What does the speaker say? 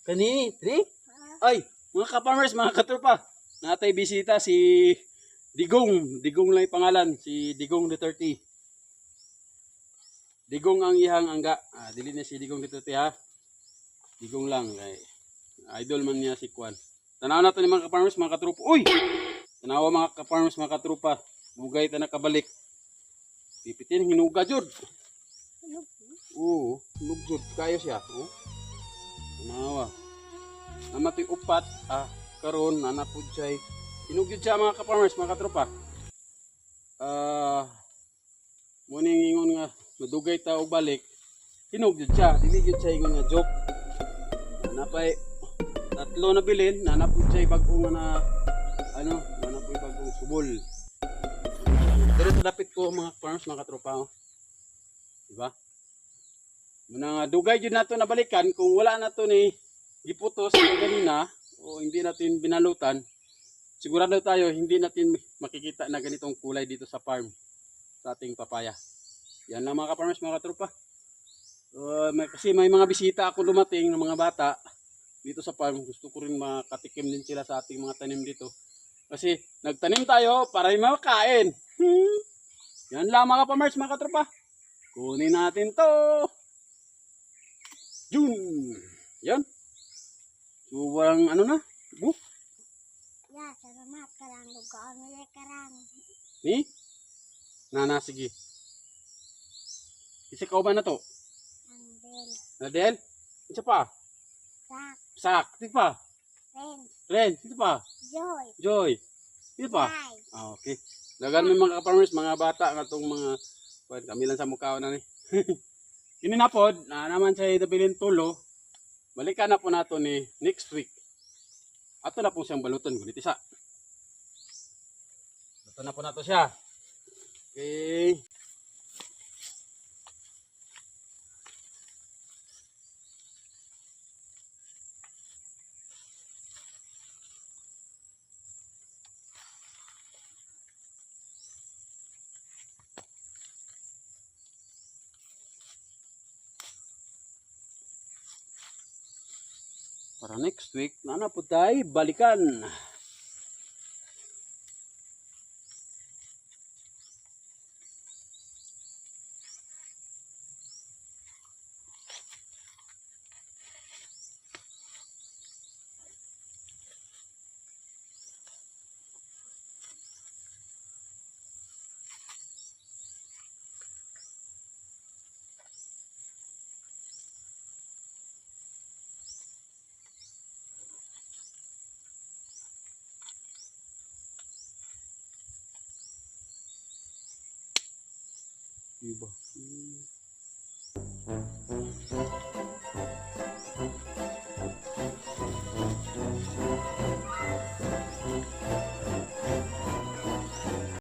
Kani, tri? Ay, mga ka-farmers, mga katropa. Natay bisita si Digong. Digong lang yung pangalan. Si Digong Duterte. Digong ang ihang angga. Dili na si Digong Duterte ha. Digong lang. Ay, idol man niya si Kwan. Tanaw na to ni mga ka-farmers, mga katropa. Uy! Tanawa mga ka-farmers, mga katropa. Bugay ta nakabalik. Pipitin, hinuga jud. Oo, hinuga jud. Kayo siya. Oh. Tanawa. Namatoy upat. Karon nanapod siya. Hinuga siya mga ka-farmers, mga katropa. Muning ingon nga madugay ta og balik. Hinuga siya. Dili gyud siya ingon nga joke. Napay tatlo na bilin, nanapod siya bag-ong na nanapod bag-ong subol. Pero sa dapit ko mga farms, mga katropa. Diba? Muna nga dugay jud nato na balikan kung wala na to ni giputos kanina o hindi natin binalutan. Sigurado tayo hindi natin makikita na ganitong kulay dito sa farm sa ating papaya. Yan lang mga ka-farmers, mga katropa. Kasi may mga bisita ako dumating ng mga bata dito sa farm. Gusto ko rin makatikim din sila sa ating mga tanim dito. Kasi nagtanim tayo para may makain. Yan lang mga ka-farmers, mga katropa. Kunin natin to. Jun. Yan. So walang na. Ya, salamat karang lugaan nila karang. Ni? Nana, sige. Isa ka ba na to? Andel. Nadel? Isa pa? Sak. Sak. Isa pa? Ren. Ren. Isa pa? Joy. Joy. Isa pa? Bye. Okay. Dagan may mga ka-farmers, mga bata nga itong mga kami lang sa mukha na ni. Kini na po, na naman sa idabilin tulo. Balikan na po nato ni next week. Ato na po siyang baluton. Gunit isa. Baluton na po nato siya. Okay. Para next week, nana po tayo balikan. Diba?